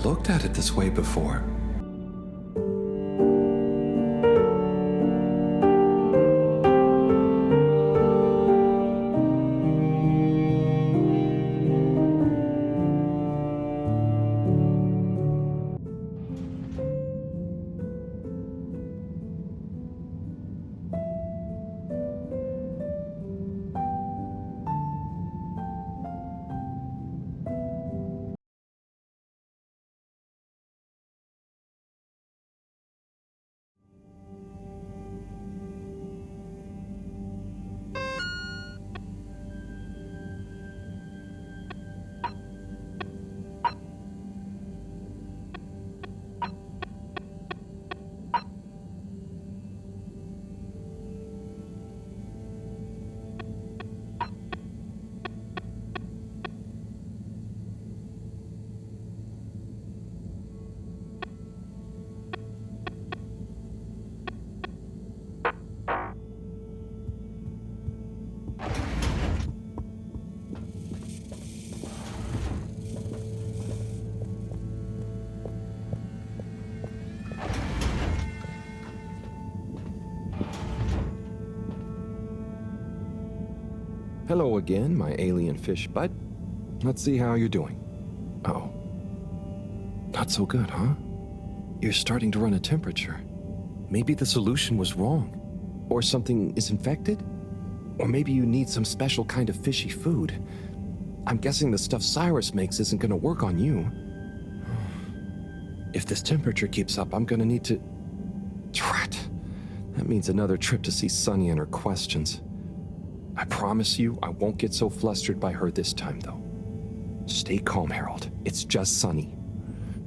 looked at it this way before. Hello again, my alien fish bud. Let's see how you're doing. Oh. Not so good, huh? You're starting to run a temperature. Maybe the solution was wrong. Or something is infected? Or maybe you need some special kind of fishy food. I'm guessing the stuff Cyrus makes isn't gonna work on you. If this temperature keeps up, I'm gonna need to... Drat. That means another trip to see Sunny and her questions. I promise you, I won't get so flustered by her this time, though. Stay calm, Harold. It's just Sunny.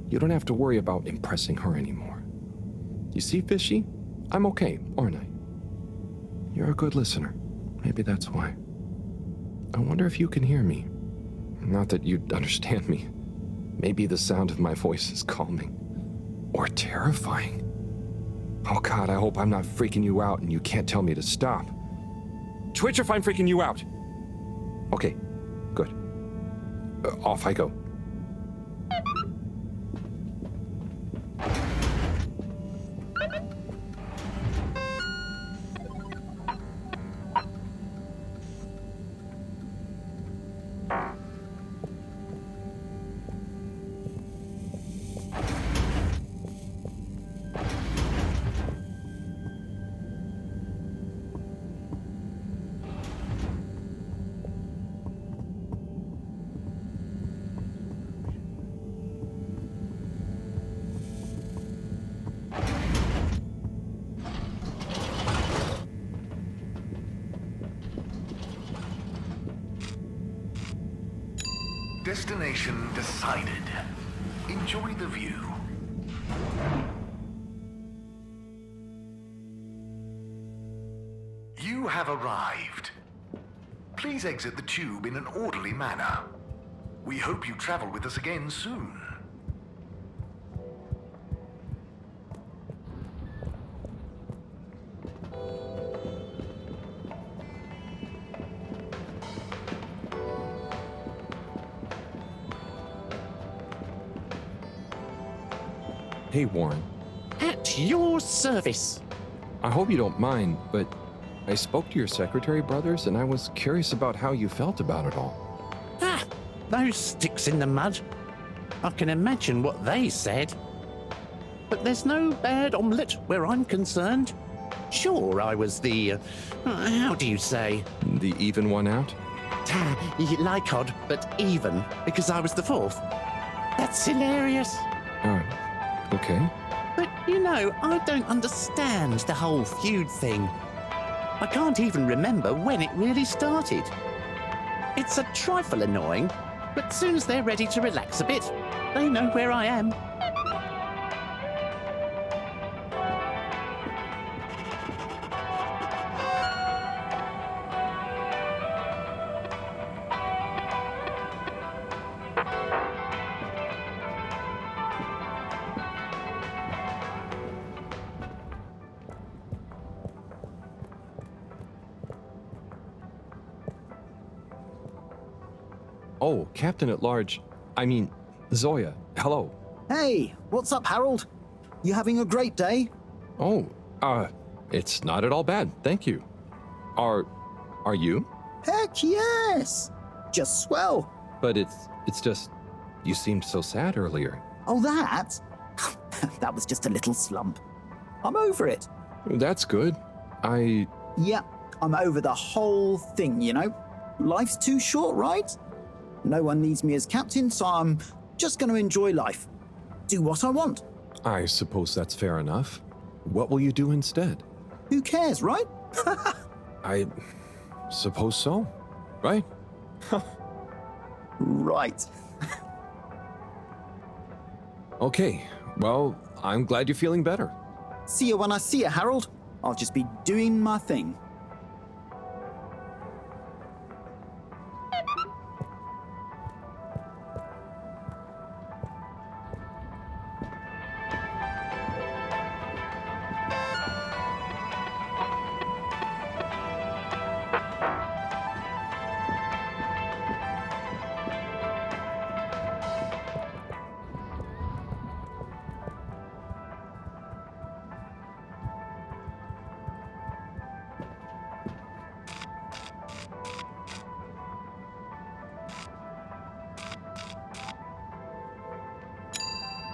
You don't have to worry about impressing her anymore. You see, Fishy? I'm okay, aren't I? You're a good listener. Maybe that's why. I wonder if you can hear me. Not that you'd understand me. Maybe the sound of my voice is calming. Or terrifying. Oh God, I hope I'm not freaking you out and you can't tell me to stop. Twitch if I'm freaking you out. Okay, good. Off I go. Destination decided. Enjoy the view. You have arrived. Please exit the tube in an orderly manner. We hope you travel with us again soon. Hey, Warren. At your service. I hope you don't mind, but I spoke to your secretary brothers and I was curious about how you felt about it all. Ah, those sticks in the mud. I can imagine what they said. But there's no bad omelette where I'm concerned. Sure, I was the, how do you say? The even one out? Like odd, but even, because I was the fourth. That's hilarious. Okay. But, you know, I don't understand the whole feud thing. I can't even remember when it really started. It's a trifle annoying, but soon as they're ready to relax a bit, they know where I am. Oh, Captain at Large. I mean, Zoya, hello. Hey, what's up, Harold? You having a great day? Oh, it's not at all bad, thank you. Are you? Heck yes! Just swell. But it's just, you seemed so sad earlier. Oh, that? That was just a little slump. I'm over it. That's good. Yeah, I'm over the whole thing, you know? Life's too short, right? No one needs me as captain, so I'm just going to enjoy life. Do what I want. I suppose that's fair enough. What will you do instead? Who cares, right? I suppose so, right? Right. Okay, well, I'm glad you're feeling better. See you when I see you, Harold. I'll just be doing my thing.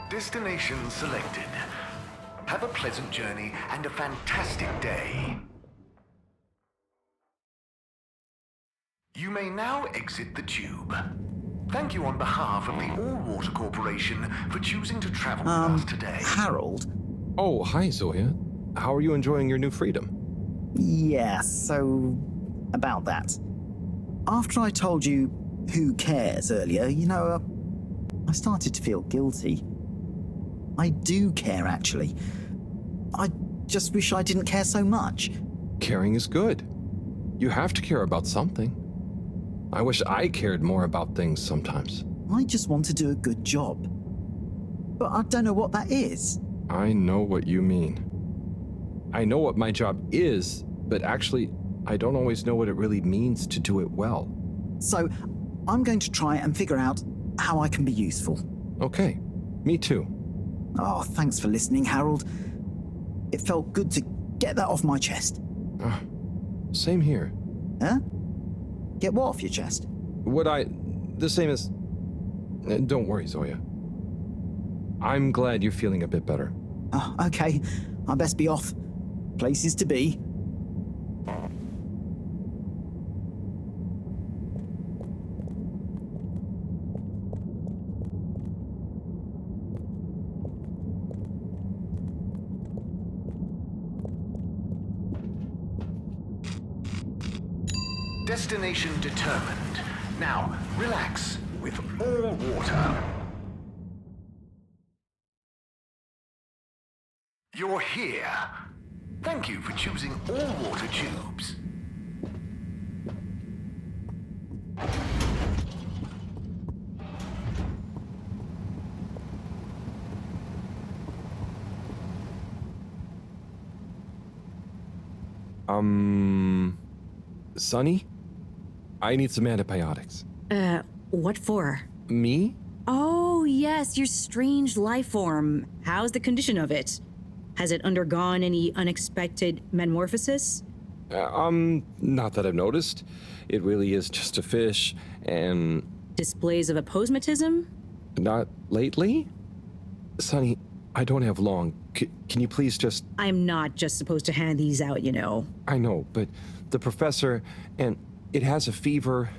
Destination selected. Have a pleasant journey and a fantastic day. You may now exit the tube. Thank you on behalf of the All-Water Corporation for choosing to travel with us today. Harold? Oh, hi, Zoya. How are you enjoying your new freedom? Yeah, so about that. After I told you who cares earlier, you know, I started to feel guilty. I do care, actually. I just wish I didn't care so much. Caring is good. You have to care about something. I wish I cared more about things sometimes. I just want to do a good job. But I don't know what that is. I know what you mean. I know what my job is, but actually, I don't always know what it really means to do it well. So, I'm going to try and figure out how I can be useful. Okay, me too. Oh, thanks for listening, Harold. It felt good to get that off my chest. Same here. Huh? Get what off your chest? The same as... Don't worry, Zoya. I'm glad you're feeling a bit better. Oh, okay. I best be off. Places to be. Destination determined. Now, relax with all water. You're here. Thank you for choosing all water tubes. Sonny? I need some antibiotics. What for? Me? Oh, yes, your strange life form. How's the condition of it? Has it undergone any unexpected metamorphosis? Not that I've noticed. It really is just a fish, and... Displays of aposematism? Not lately? Sonny, I don't have long. Can you please just... I'm not just supposed to hand these out, you know. I know, but the professor, and it has a fever.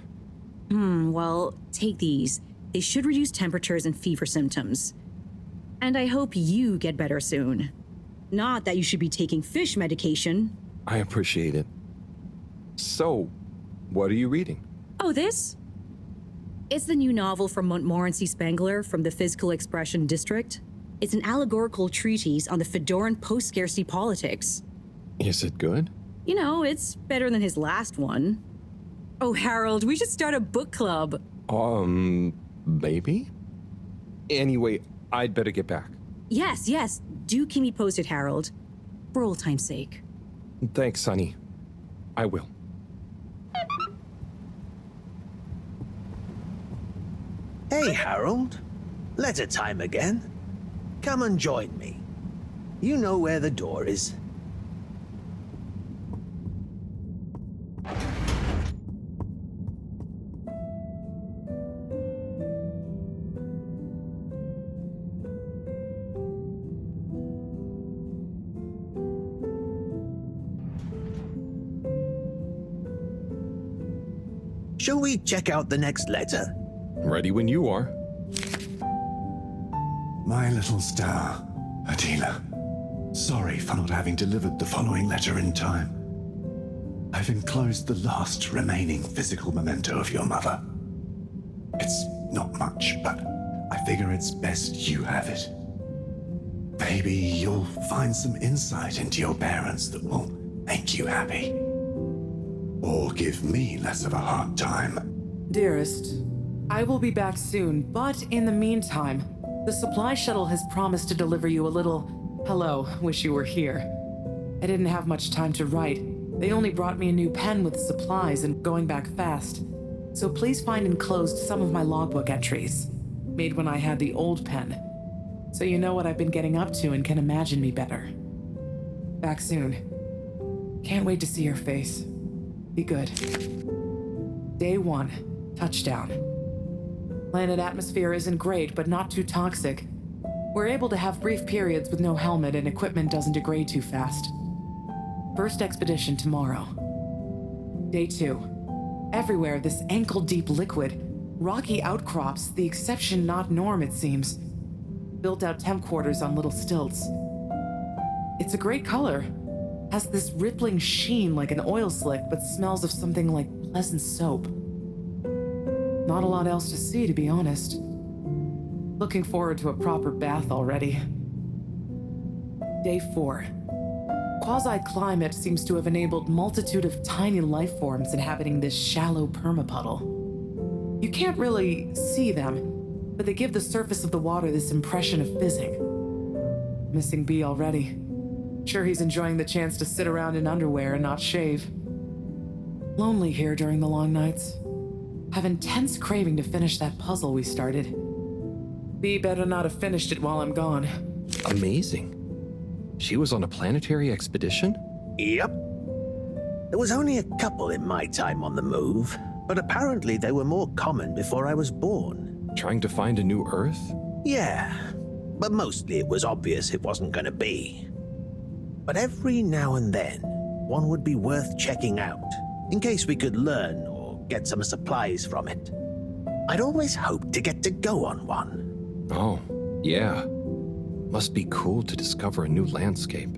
Well, take these. They should reduce temperatures and fever symptoms. And I hope you get better soon. Not that you should be taking fish medication. I appreciate it. So, what are you reading? Oh, this? It's the new novel from Montmorency Spengler from the Physical Expression District. It's an allegorical treatise on the Fedoran post-scarcity politics. Is it good? You know, it's better than his last one. Oh, Harold, we should start a book club. Maybe? Anyway, I'd better get back. Yes, yes. Do keep me posted, Harold. For old time's sake. Thanks, Sonny. I will. Hey, Harold. Letter time again. come and join me. You know where the door is. Shall we check out the next letter? Ready when you are. My little star, Attila. Sorry for not having delivered the following letter in time. I've enclosed the last remaining physical memento of your mother. It's not much, but I figure it's best you have it. Maybe you'll find some insight into your parents that will make you happy. Or give me less of a hard time. Dearest, I will be back soon, but in the meantime, the supply shuttle has promised to deliver you a little hello, wish you were here. I didn't have much time to write. They only brought me a new pen with supplies and going back fast. So please find enclosed some of my logbook entries, made when I had the old pen. So you know what I've been getting up to and can imagine me better. Back soon. Can't wait to see your face. Be good. Day 1, touchdown. Planet atmosphere isn't great, but not too toxic. We're able to have brief periods with no helmet and equipment doesn't degrade too fast. First expedition tomorrow. Day 2. Everywhere this ankle-deep liquid. Rocky outcrops, the exception not norm it seems. Built-out temp quarters on little stilts. It's a great color. Has this rippling sheen like an oil slick, but smells of something like pleasant soap. Not a lot else to see, to be honest. Looking forward to a proper bath already. Day 4. Quasi-climate seems to have enabled multitude of tiny life forms inhabiting this shallow permapuddle. You can't really see them, but they give the surface of the water this impression of fizzing. Missing B already. Sure he's enjoying the chance to sit around in underwear and not shave. Lonely here during the long nights. Have intense craving to finish that puzzle we started. B better not have finished it while I'm gone. Amazing. She was on a planetary expedition? Yep. There was only a couple in my time on the move, but apparently they were more common before I was born. Trying to find a new Earth? Yeah, but mostly it was obvious it wasn't gonna be. But every now and then, one would be worth checking out, in case we could learn or get some supplies from it. I'd always hoped to get to go on one. Oh, yeah. Must be cool to discover a new landscape.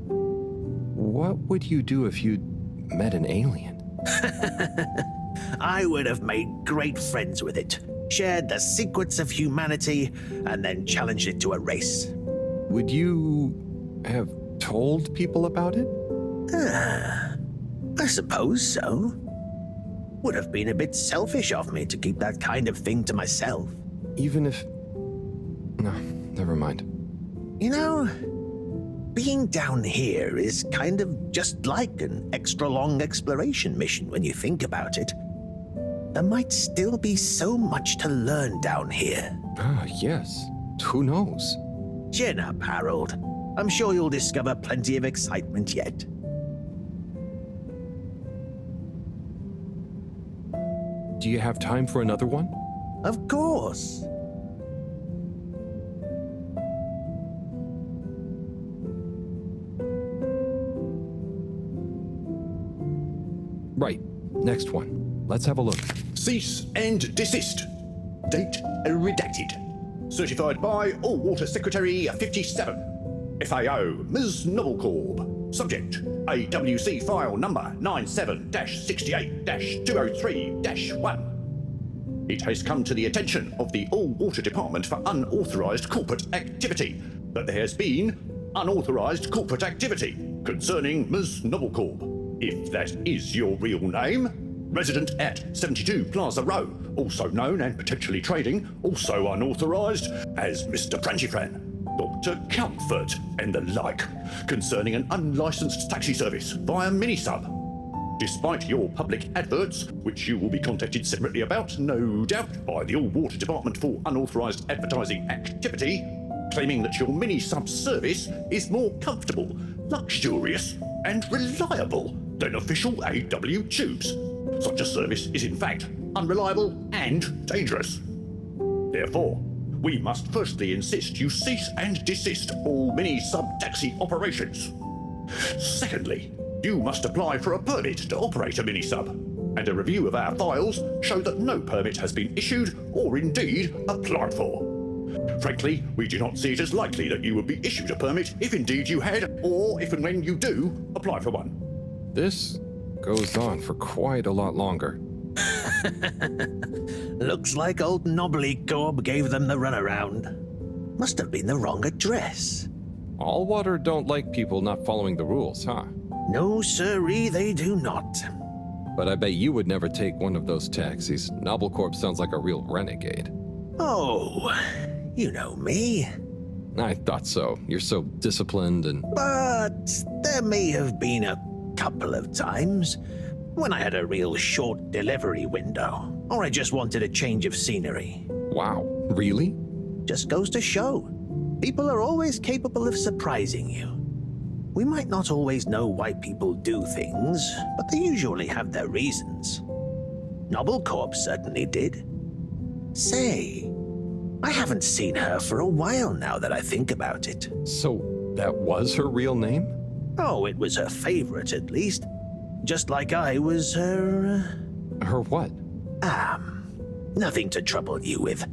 What would you do if you'd met an alien? I would have made great friends with it, shared the secrets of humanity, and then challenged it to a race. Would you have told people about it? I suppose so. Would have been a bit selfish of me to keep that kind of thing to myself. Even if... No, never mind. You know, being down here is kind of just like an extra long exploration mission when you think about it. There might still be so much to learn down here. Ah, yes. Who knows? Chin up, Harold. I'm sure you'll discover plenty of excitement yet. Do you have time for another one? Of course. Right. Next one. Let's have a look. Cease and desist. Date redacted. Certified by All-Water Secretary 57. FAO, Ms. Novelcorp. Subject, AWC file number 97-68-203-1. It has come to the attention of the All-Water Department for unauthorised corporate activity that there has been unauthorised corporate activity concerning Ms. Novelcorp, if that is your real name, resident at 72 Plaza Row, also known and potentially trading, also unauthorised, as Mr. Pranchifran, Dr. Comfort, and the like, concerning an unlicensed taxi service via Minisub. Despite your public adverts, which you will be contacted separately about, no doubt, by the All-Water Department for unauthorised advertising activity, claiming that your mini-sub service is more comfortable, luxurious, and reliable than official AW tubes. Such a service is in fact unreliable and dangerous. Therefore, we must firstly insist you cease and desist all mini-sub taxi operations. Secondly, you must apply for a permit to operate a mini-sub, and a review of our files show that no permit has been issued or indeed applied for. Frankly, we do not see it as likely that you would be issued a permit if indeed you had, or if and when you do, apply for one. This goes on for quite a lot longer. Looks like old Knobbly Corb gave them the runaround. Must have been the wrong address. Allwater don't like people not following the rules, huh? No, sirree, they do not. But I bet you would never take one of those taxis. Nobblecorp sounds like a real renegade. Oh, you know me. I thought so. You're so disciplined and... But there may have been a couple of times when I had a real short delivery window, or I just wanted a change of scenery. Wow, really? Just goes to show. People are always capable of surprising you. We might not always know why people do things, but they usually have their reasons. Nobblecorp certainly did. Say, I haven't seen her for a while now that I think about it. So that was her real name? Oh, it was her favorite at least. Just like I was her... Her what? Nothing to trouble you with.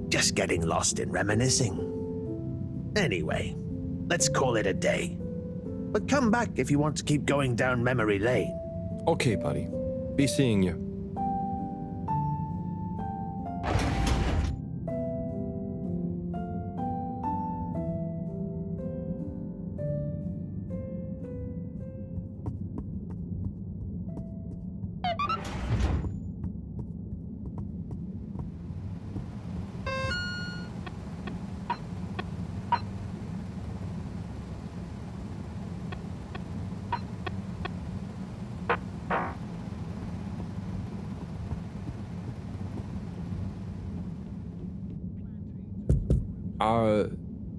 Just getting lost in reminiscing. Anyway, let's call it a day. But come back if you want to keep going down memory lane. Okay, buddy. Be seeing you.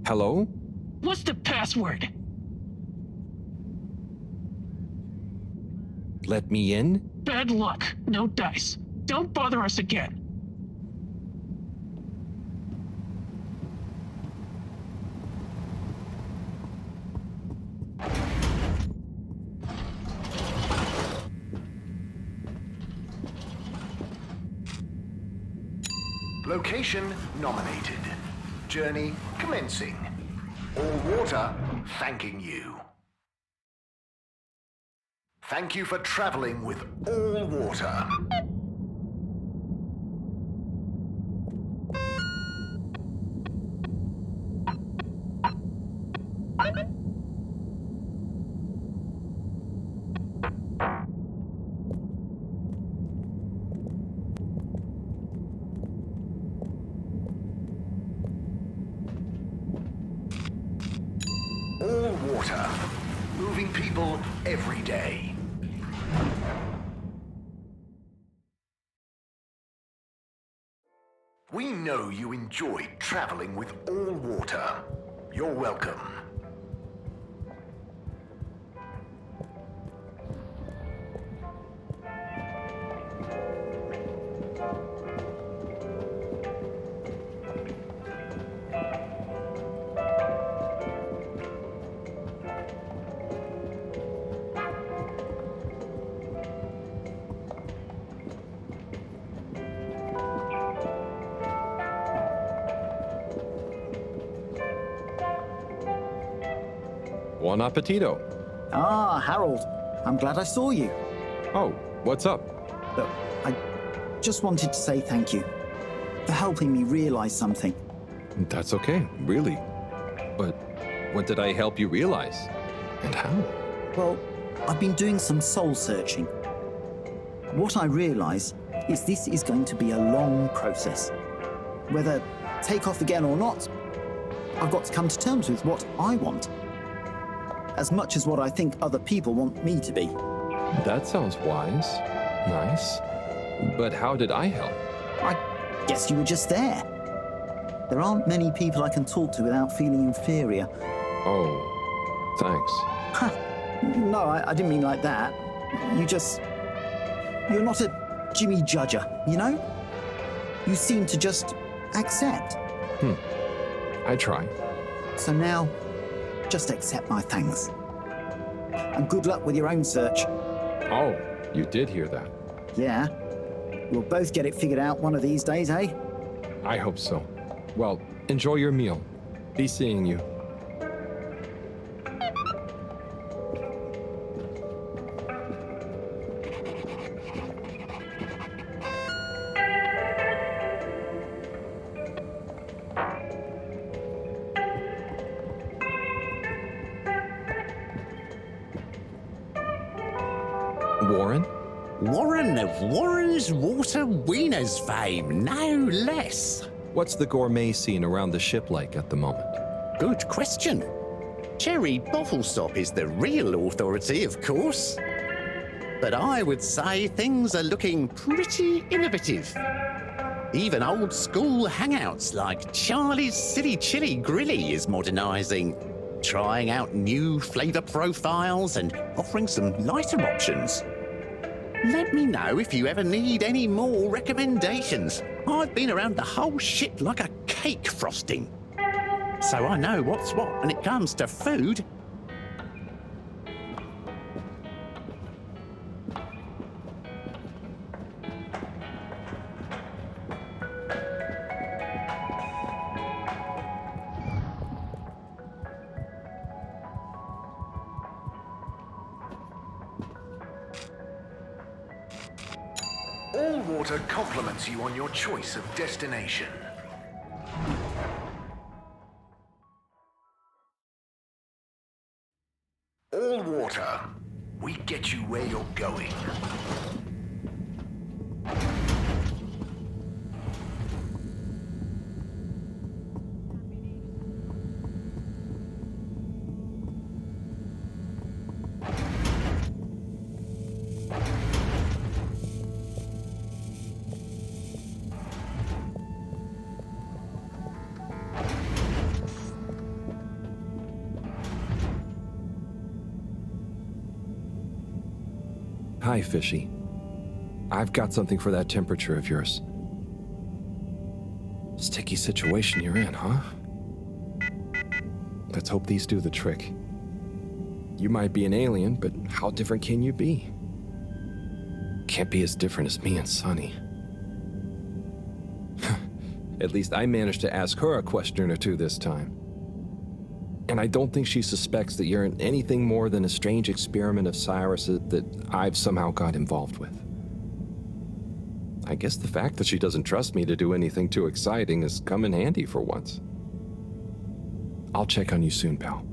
Hello? What's the password? Let me in? Bad luck. No dice. Don't bother us again. Location nominated. Journey commencing. All water thanking you. Thank you for traveling with all water. All water, moving people every day. We know you enjoyed traveling with all water. You're welcome. Buon appetito. Ah, Harold. I'm glad I saw you. Oh, what's up? Look, I just wanted to say thank you for helping me realize something. That's okay, really. But what did I help you realize? And how? Well, I've been doing some soul searching. What I realize is this is going to be a long process. Whether take off again or not, I've got to come to terms with what I want. As much as what I think other people want me to be. That sounds wise. Nice. But how did I help? I guess you were just there. There aren't many people I can talk to without feeling inferior. Oh, thanks. No, I didn't mean like that. You're not a Jimmy Judger, you know? You seem to just accept. I try. So now, just accept my thanks. And good luck with your own search. Oh, you did hear that. Yeah. We'll both get it figured out one of these days, eh? I hope so. Well, enjoy your meal. Be seeing you. Warren? Warren of Warren's Water Wieners fame, no less. What's the gourmet scene around the ship like at the moment? Good question. Cherry Bottlestop is the real authority, of course. But I would say things are looking pretty innovative. Even old school hangouts like Charlie's Silly Chili Grilly is modernising, trying out new flavour profiles and offering some lighter options. Let me know if you ever need any more recommendations. I've been around the whole shit like a cake frosting. So I know what's what when it comes to food. All water compliments you on your choice of destination. All water, we get you where you're going. Hi, Fishy. I've got something for that temperature of yours. Sticky situation you're in, huh? Let's hope these do the trick. You might be an alien, but how different can you be? Can't be as different as me and Sunny. At least I managed to ask her a question or two this time. And I don't think she suspects that you're anything more than a strange experiment of Cyrus's that I've somehow got involved with. I guess the fact that she doesn't trust me to do anything too exciting has come in handy for once. I'll check on you soon, pal.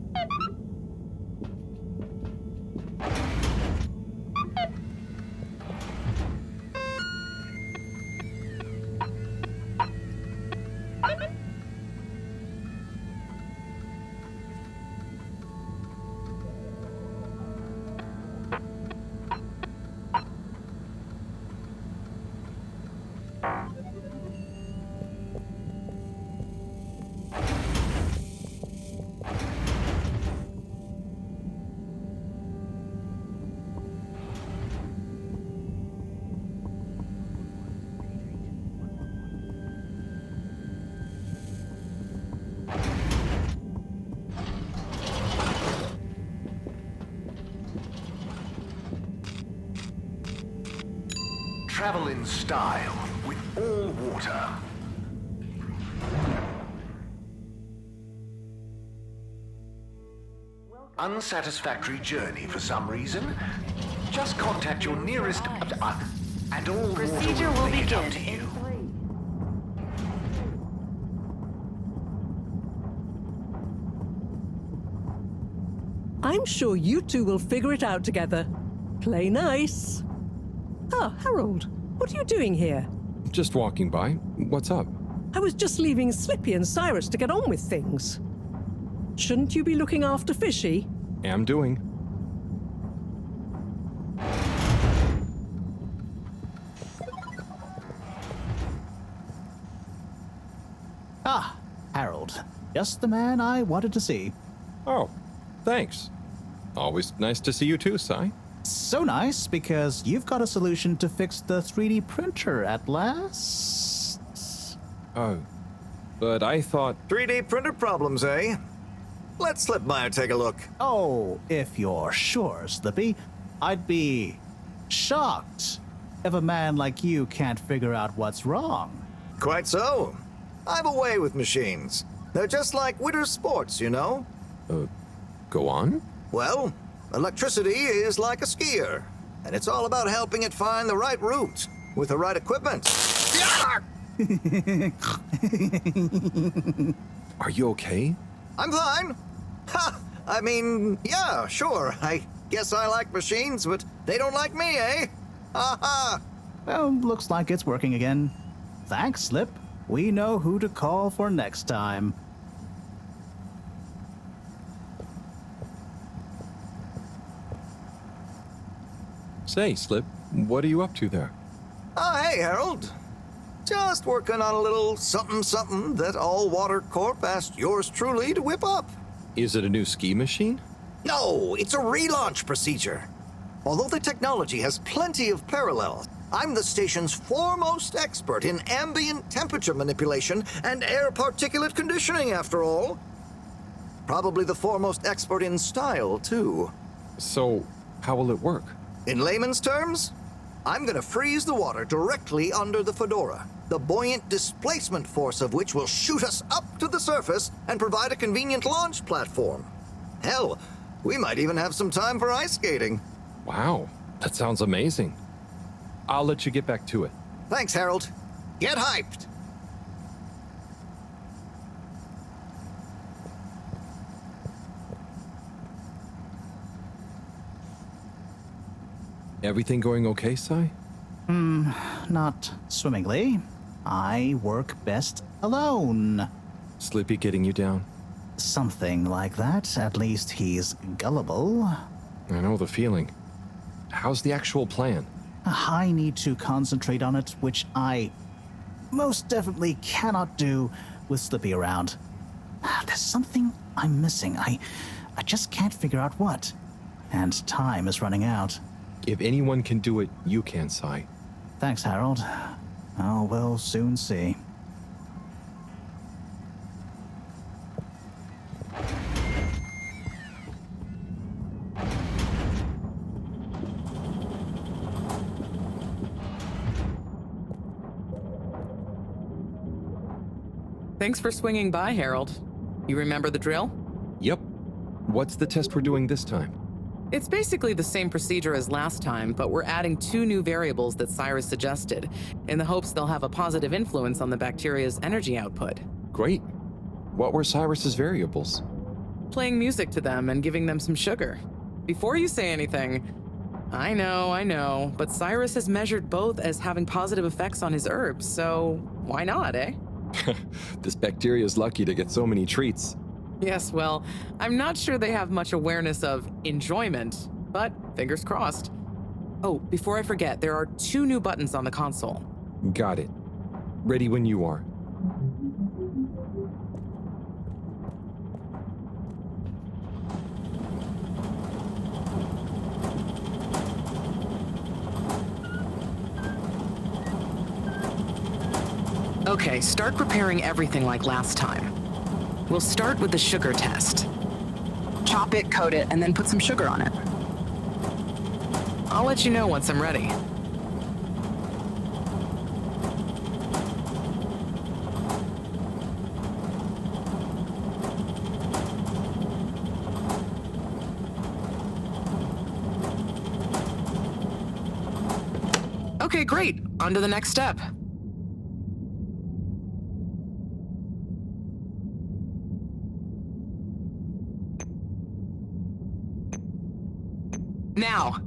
Travel in style with all water. Unsatisfactory journey for some reason? Just contact your nearest and all Procedure water will make it up begin to you. in 3. I'm sure you two will figure it out together. Play nice. Ah, Harold, what are you doing here? Just walking by. What's up? I was just leaving Slippy and Cyrus to get on with things. Shouldn't you be looking after Fishy? Am doing. Ah, Just the man I wanted to see. Oh, thanks. Always nice to see you too, Sai. So nice, because you've got a solution to fix the 3D printer at last. Oh, but I thought... 3D printer problems, eh? Let's slip by and take a look. Oh, if you're sure, Slippy. I'd be shocked if a man like you can't figure out what's wrong. Quite so. I have a way with machines. They're just like winter sports, you know? Go on? Well, electricity is like a skier, and it's all about helping it find the right route with the right equipment. Are you okay? I'm fine. Ha! I mean, yeah, sure. I guess I like machines, but they don't like me, eh? Ha ha! Well, looks like it's working again. Thanks, Slip. We know who to call for next time. Say, Slip, what are you up to there? Oh, hey, Harold. Just working on a little something that All Water Corp asked yours truly to whip up. Is it a new ski machine? No, it's a relaunch procedure. Although the technology has plenty of parallels, I'm the station's foremost expert in ambient temperature manipulation and air particulate conditioning, after all. Probably the foremost expert in style, too. So, how will it work? In layman's terms, I'm gonna freeze the water directly under the Fedora, the buoyant displacement force of which will shoot us up to the surface and provide a convenient launch platform. Hell, we might even have some time for ice skating. Wow, that sounds amazing. I'll let you get back to it. Thanks, Harold. Get hyped! Everything going okay, Sai? Not swimmingly. I work best alone. Slippy getting you down? Something like that. At least he's gullible. I know the feeling. How's the actual plan? I need to concentrate on it, which I most definitely cannot do with Slippy around. There's something I'm missing. I just can't figure out what. And time is running out. If anyone can do it, you can, Sai. Thanks, Harold. Oh, we'll soon see. Thanks for swinging by, Harold. You remember the drill? Yep. What's the test we're doing this time? It's basically the same procedure as last time, but we're adding 2 new variables that Cyrus suggested, in the hopes they'll have a positive influence on the bacteria's energy output. Great. What were Cyrus's variables? Playing music to them and giving them some sugar. Before you say anything, I know, but Cyrus has measured both as having positive effects on his herbs, so why not, eh? This bacteria is lucky to get so many treats. Yes, well, I'm not sure they have much awareness of enjoyment, but fingers crossed. Oh, before I forget, there are 2 new buttons on the console. Got it. Ready when you are. Okay, start preparing everything like last time. We'll start with the sugar test. Chop it, coat it, and then put some sugar on it. I'll let you know once I'm ready. Okay, great. On to the next step. Now.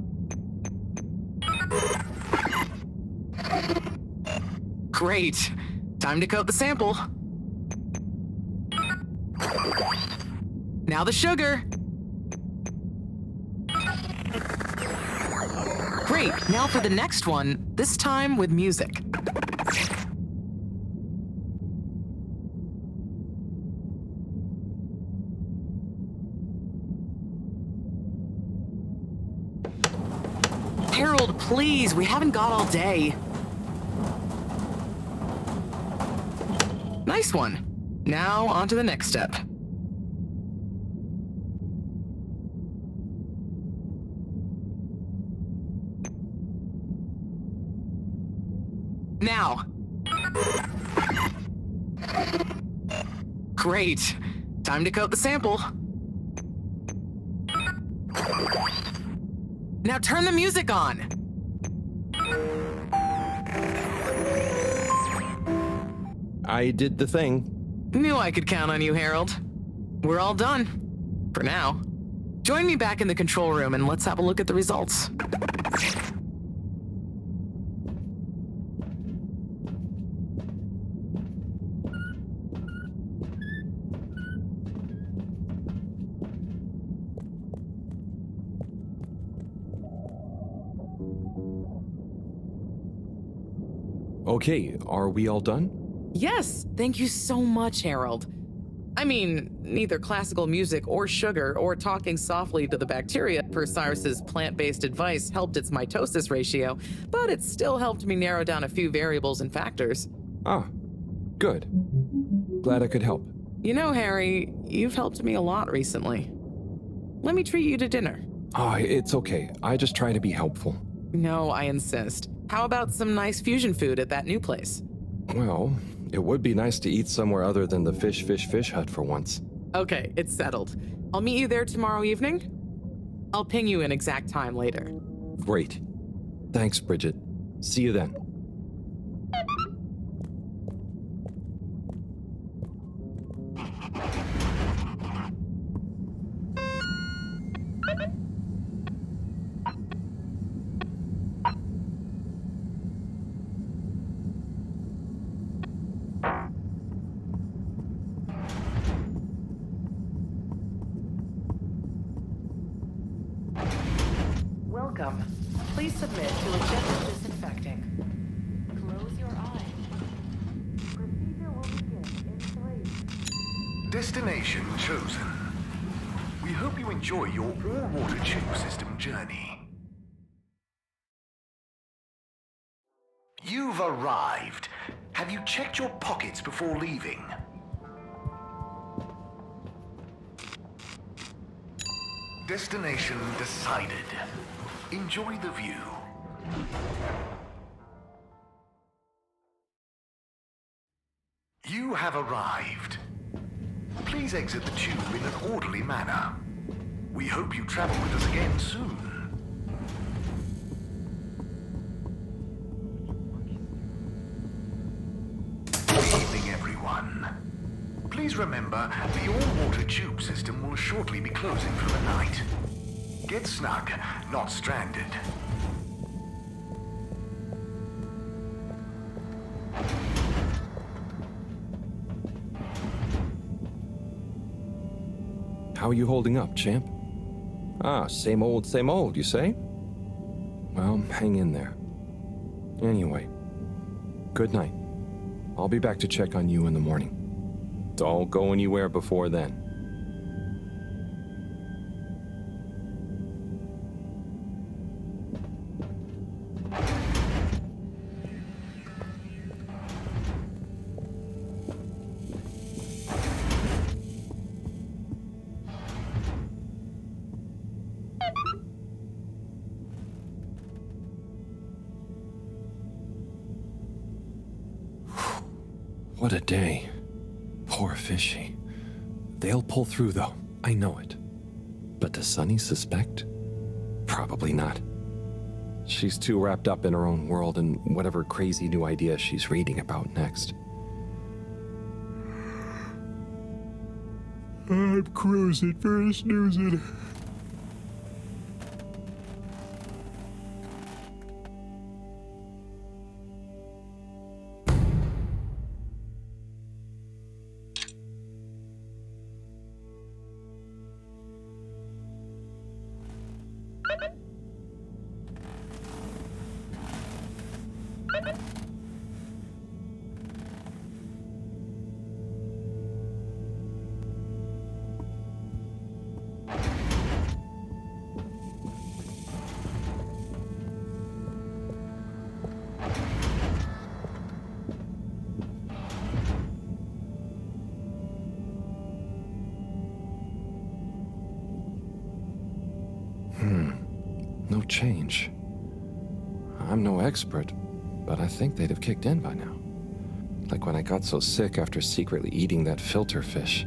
Great. Time to coat the sample. Now the sugar. Great. Now for the next one, this time with music. Harold, please, we haven't got all day. Nice one. Now, on to the next step. Now. Great. Time to coat the sample. Now turn the music on. I did the thing. Knew I could count on you, Harold. We're all done. For now. Join me back in the control room and let's have a look at the results. Okay, are we all done? Yes, thank you so much, Harold. I mean, neither classical music or sugar or talking softly to the bacteria per Cyrus's plant-based advice helped its mitosis ratio, but it still helped me narrow down a few variables and factors. Ah, good. Glad I could help. You know, Harry, you've helped me a lot recently. Let me treat you to dinner. Ah, it's okay. I just try to be helpful. No, I insist. How about some nice fusion food at that new place? Well, it would be nice to eat somewhere other than the fish hut for once. Okay, it's settled. I'll meet you there tomorrow evening. I'll ping you an exact time later. Great. Thanks, Bridget. See you then. Welcome. Please submit to a gentle disinfecting. Close your eyes. Procedure will begin in 3. Destination chosen. We hope you enjoy your all-water tube system journey. You've arrived. Have you checked your pockets before leaving? Destination decided. Enjoy the view. You have arrived. Please exit the tube in an orderly manner. We hope you travel with us again soon. Good evening, everyone. Please remember, the all-water tube system will shortly be closing for the night. Get snug, not stranded. How are you holding up, champ? Ah, same old, you say? Well, hang in there. Anyway, good night. I'll be back to check on you in the morning. Don't go anywhere before then. What a day. Poor fishy. They'll pull through, though. I know it. But does Sunny suspect? Probably not. She's too wrapped up in her own world and whatever crazy new idea she's reading about next. I'm cruising for a snoozing. No change. I'm no expert, but I think they'd have kicked in by now. Like when I got so sick after secretly eating that filter fish.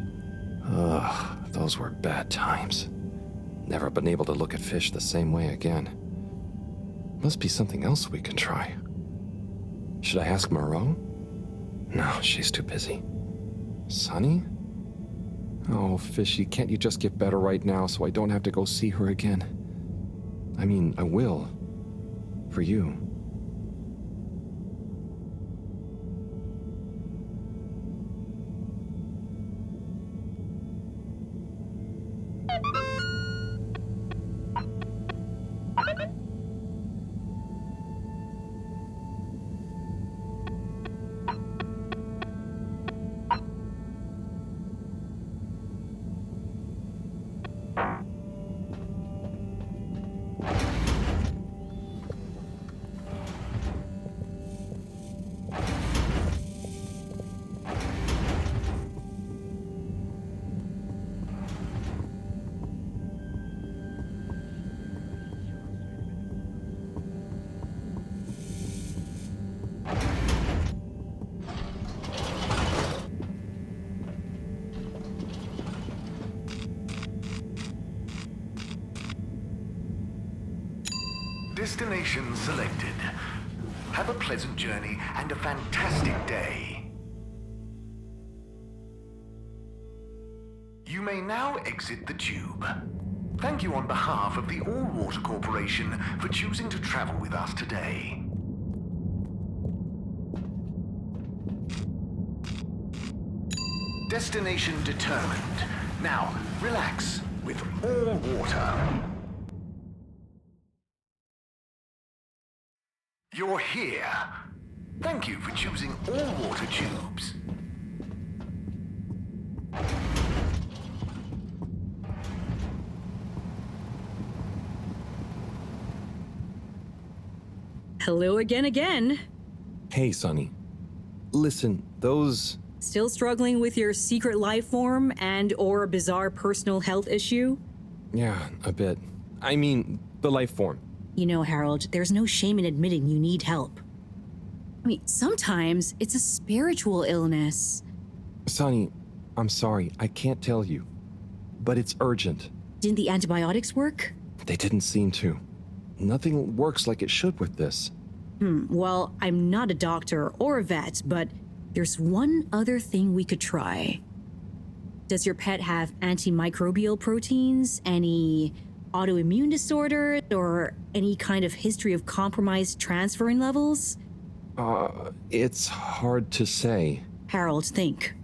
Ugh, those were bad times. Never been able to look at fish the same way again. Must be something else we can try. Should I ask Moreau? No, she's too busy. Sunny? Oh, Fishy, can't you just get better right now so I don't have to go see her again? I mean, I will. For you. Destination selected. Have a pleasant journey and a fantastic day. You may now exit the tube. Thank you on behalf of the All-Water Corporation for choosing to travel with us today. Destination determined. Now, relax with all water. You're here. Thank you for choosing all water tubes. Hello again. Hey, Sunny. Listen, those... Still struggling with your secret life form and/or bizarre personal health issue? Yeah, a bit. I mean, the life form. You know, Harold, there's no shame in admitting you need help. I mean, sometimes it's a spiritual illness. Sunny, I'm sorry, I can't tell you. But it's urgent. Didn't the antibiotics work? They didn't seem to. Nothing works like it should with this. Well, I'm not a doctor or a vet, but there's one other thing we could try. Does your pet have antimicrobial proteins? Any autoimmune disorder? Or any kind of history of compromised transferrin levels? It's hard to say. Harold, think.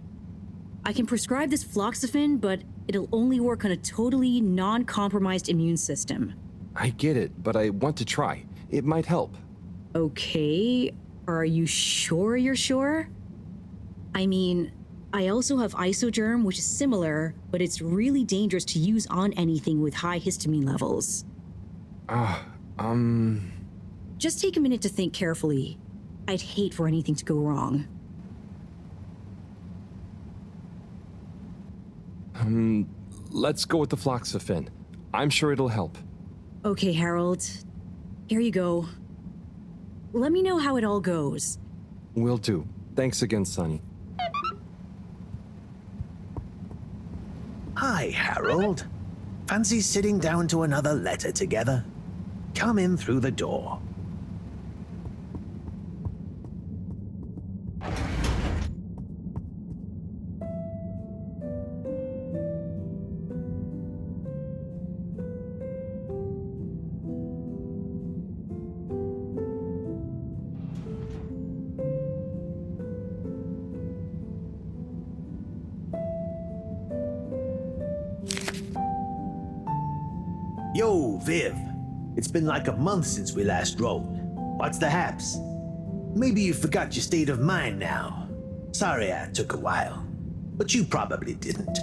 I can prescribe this floxifene, but it'll only work on a totally non-compromised immune system. I get it, but I want to try. It might help. Okay, are you sure you're sure? I mean, I also have Isogerm, which is similar, but it's really dangerous to use on anything with high histamine levels. Just take a minute to think carefully. I'd hate for anything to go wrong. Let's go with the floxifene. I'm sure it'll help. Okay, Harold. Here you go. Let me know how it all goes. Will do. Thanks again, Sunny. Hi, Harold. Fancy sitting down to another letter together? Come in through the door. Yo, Viv. It's been like a month since we last rode. What's the haps? Maybe you forgot your state of mind now. Sorry I took a while. But you probably didn't.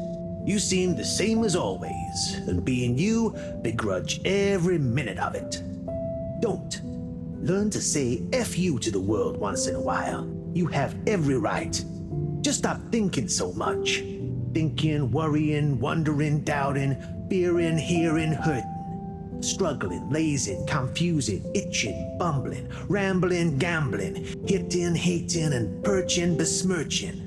You seemed the same as always, and being you, begrudge every minute of it. Don't. Learn to say F you to the world once in a while. You have every right. Just stop thinking so much. Thinking, worrying, wondering, doubting, fearing, hearing, hurting. Struggling, lazing, confusing, itching, bumbling, rambling, gambling, hitting, hating, and perching, besmirching.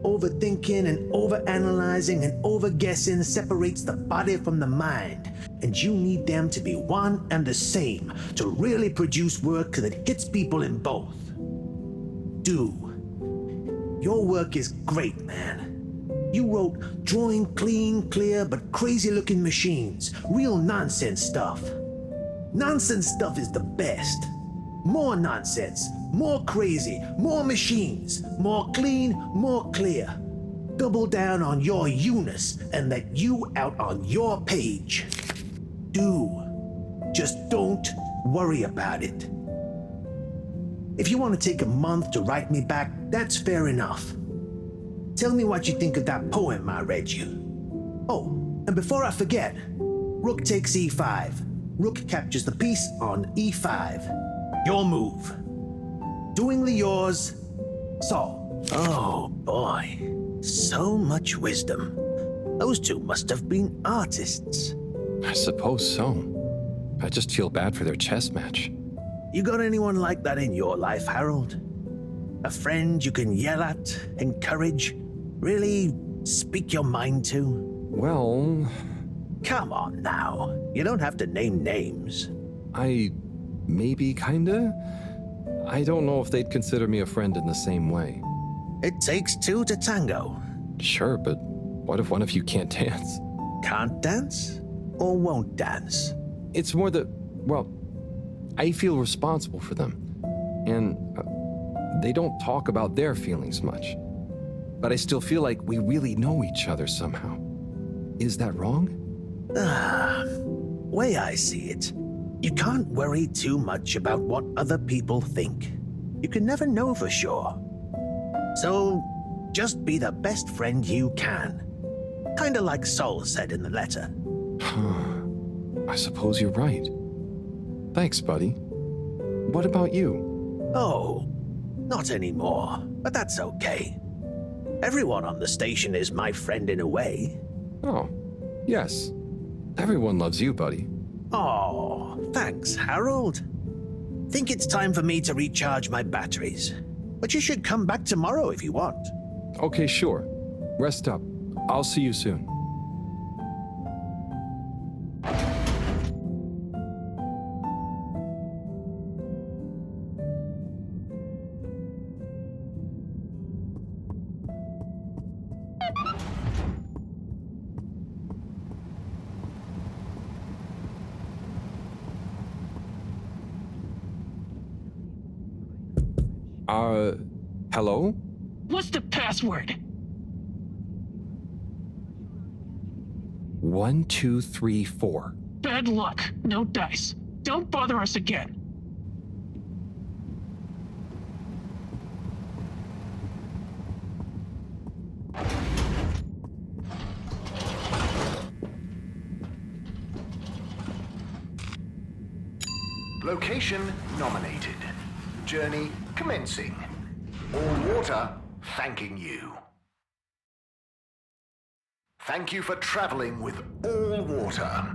Overthinking and overanalyzing and overguessing separates the body from the mind, and you need them to be one and the same to really produce work that hits people in both. Your work is great, man. You wrote drawing clean, clear, but crazy-looking machines. Real nonsense stuff. Nonsense stuff is the best. More nonsense, more crazy, more machines, more clean, more clear. Double down on your you-ness and let you out on your page. Just don't worry about it. If you want to take a month to write me back, that's fair enough. Tell me what you think of that poem I read you. Oh, and before I forget, rook takes e5. Rook captures the piece on e5. Your move. Doingly yours, Saul. Oh boy, so much wisdom. Those two must have been artists. I suppose so. I just feel bad for their chess match. You got anyone like that in your life, Harold? A friend you can yell at, encourage, really speak your mind to? Well... Come on now. You don't have to name names. Maybe, kinda? I don't know if they'd consider me a friend in the same way. It takes two to tango. Sure, but what if one of you can't dance? Can't dance? Or won't dance? It's more that, well, I feel responsible for them. And they don't talk about their feelings much. But I still feel like we really know each other somehow. Is that wrong? Way I see it, you can't worry too much about what other people think. You can never know for sure. So, just be the best friend you can. Kinda like Sol said in the letter. I suppose you're right. Thanks, buddy. What about you? Oh, not anymore, but that's okay. Everyone on the station is my friend in a way. Oh, yes. Everyone loves you, buddy. Oh, thanks, Harold. Think it's time for me to recharge my batteries. But you should come back tomorrow if you want. Okay, sure. Rest up. I'll see you soon. Hello? What's the password? 1, 2, 3, 4. Bad luck. No dice. Don't bother us again. Location nominated. Journey commencing. All water thanking you. Thank you for traveling with all water.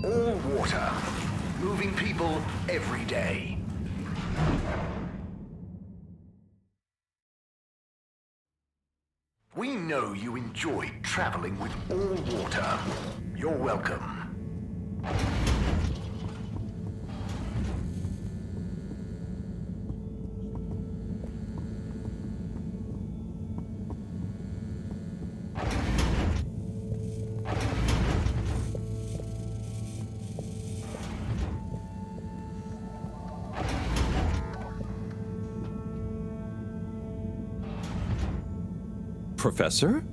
All water. Moving people every day. We know you enjoyed traveling with all water. You're welcome. Professor?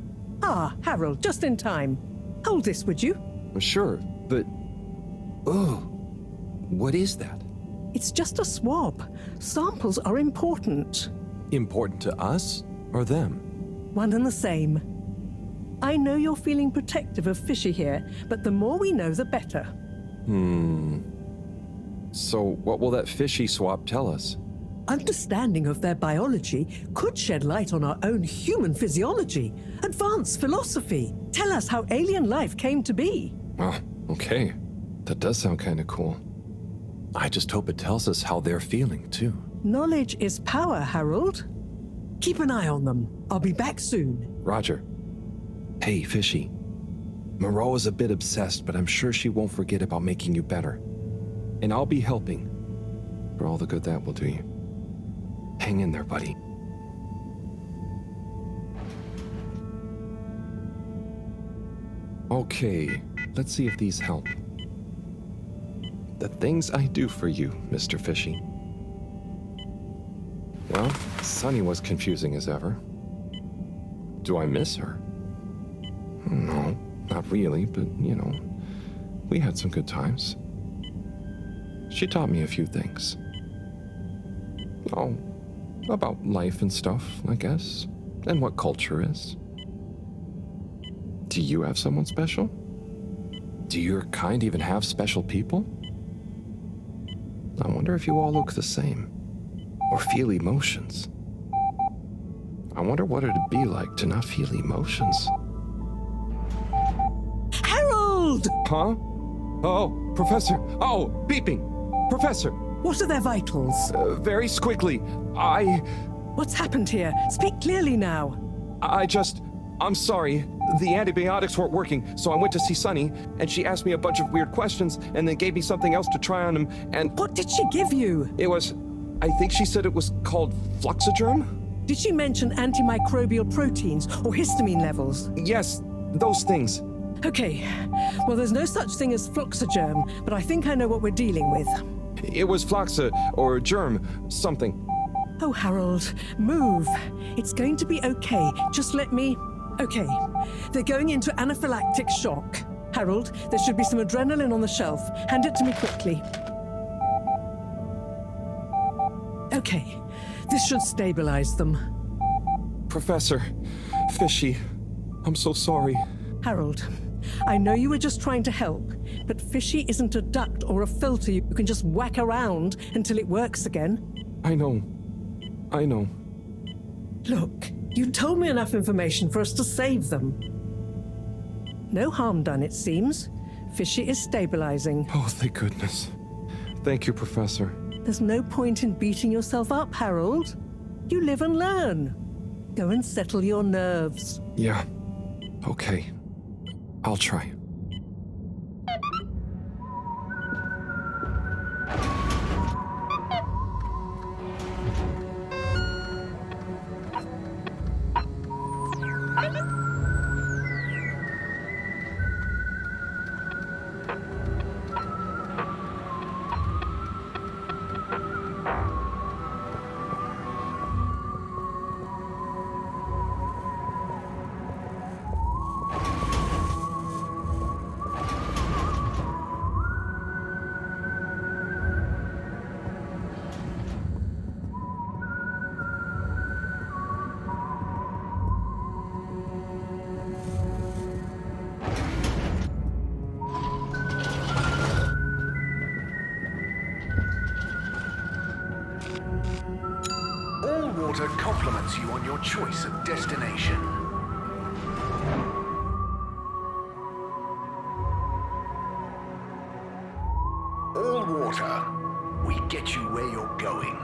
Ah, Harold, just in time. Hold this, would you? Sure, but... Oh, what is that? It's just a swab. Samples are important. Important to us or them? One and the same. I know you're feeling protective of Fishy here, but the more we know, the better. So what will that fishy swap tell us? Understanding of their biology could shed light on our own human physiology, advance philosophy, tell us how alien life came to be. Oh, okay. That does sound kind of cool. I just hope it tells us how they're feeling, too. Knowledge is power, Harold. Keep an eye on them. I'll be back soon. Roger. Hey, Fishy. Moreau is a bit obsessed, but I'm sure she won't forget about making you better. And I'll be helping. For all the good that will do you. Hang in there, buddy. Okay, let's see if these help. The things I do for you, Mr. Fishy. Well, Sunny was confusing as ever. Do I miss her? No, not really, but, you know, we had some good times. She taught me a few things. Oh, about life and stuff, I guess, and what culture is. Do you have someone special? Do your kind even have special people? I wonder if you all look the same, or feel emotions. I wonder what it'd be like to not feel emotions. Harold! Huh? Oh, Professor. Oh, beeping. Professor. What are their vitals? Very squiggly. What's happened here? Speak clearly now. I'm sorry. The antibiotics weren't working, so I went to see Sunny, and she asked me a bunch of weird questions, and then gave me something else to try on him, and... What did she give you? It was... I think she said it was called Fluxogerm? Did she mention antimicrobial proteins or histamine levels? Yes, those things. Okay. Well, there's no such thing as Fluxogerm, but I think I know what we're dealing with. It was Fluxa, or germ, something. Oh, Harold, move. It's going to be okay. Just let me... Okay. They're going into anaphylactic shock. Harold, there should be some adrenaline on the shelf. Hand it to me quickly. Okay. This should stabilize them. Professor, Fishy, I'm so sorry. Harold, I know you were just trying to help, but Fishy isn't a duct or a filter you can just whack around until it works again. I know. Look, you told me enough information for us to save them. No harm done, it seems. Fishy is stabilizing. Oh, thank goodness. Thank you, Professor. There's no point in beating yourself up, Harold. You live and learn. Go and settle your nerves. Yeah. Okay. I'll try. Water compliments you on your choice of destination. All water, we get you where you're going.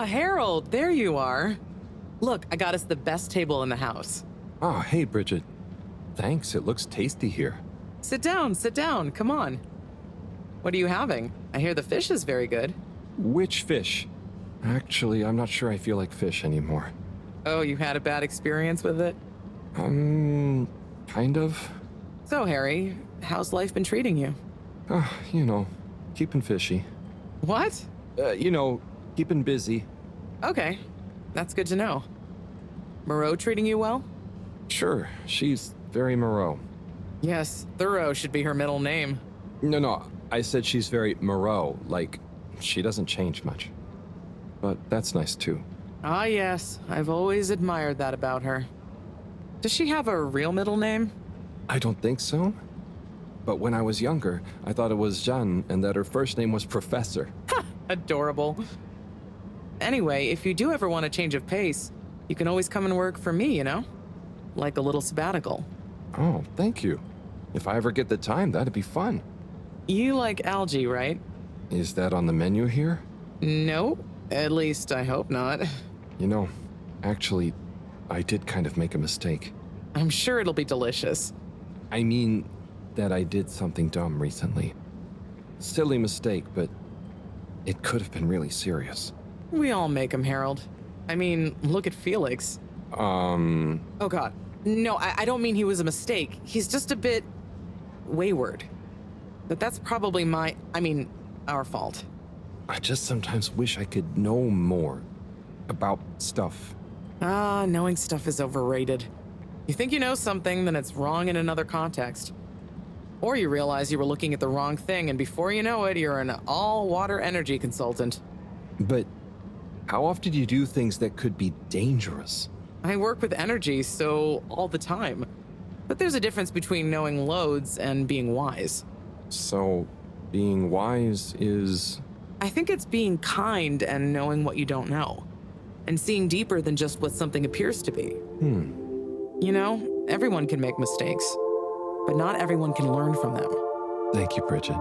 Harold, there you are. Look, I got us the best table in the house. Oh, hey, Bridget. Thanks, it looks tasty here. Sit down, come on. What are you having? I hear the fish is very good. Which fish? Actually, I'm not sure I feel like fish anymore. Oh, you had a bad experience with it? Kind of. So, Harry, how's life been treating you? You know, keeping fishy. What? You know, keeping busy. Okay, that's good to know. Moreau treating you well? Sure, she's very Moreau. Yes, Thorough should be her middle name. No, I said she's very Moreau, like she doesn't change much. But that's nice too. Ah, yes, I've always admired that about her. Does she have a real middle name? I don't think so. But when I was younger, I thought it was Jeanne and that her first name was Professor. Ha! Adorable. Anyway, if you do ever want a change of pace, you can always come and work for me, you know? Like a little sabbatical. Oh, thank you. If I ever get the time, that'd be fun. You like algae, right? Is that on the menu here? No, at least I hope not. You know, actually, I did kind of make a mistake. I'm sure it'll be delicious. I mean that I did something dumb recently. Silly mistake, but it could have been really serious. We all make them, Harold. I mean, look at Felix. Oh god. No, I don't mean he was a mistake. He's just a bit wayward. But that's probably our fault. I just sometimes wish I could know more about stuff. Ah, knowing stuff is overrated. You think you know something, then it's wrong in another context. Or you realize you were looking at the wrong thing, and before you know it, you're an all-water energy consultant. But how often do you do things that could be dangerous? I work with energy, so all the time. But there's a difference between knowing loads and being wise. So, being wise is... I think it's being kind and knowing what you don't know. And seeing deeper than just what something appears to be. You know, everyone can make mistakes. But not everyone can learn from them. Thank you, Bridget.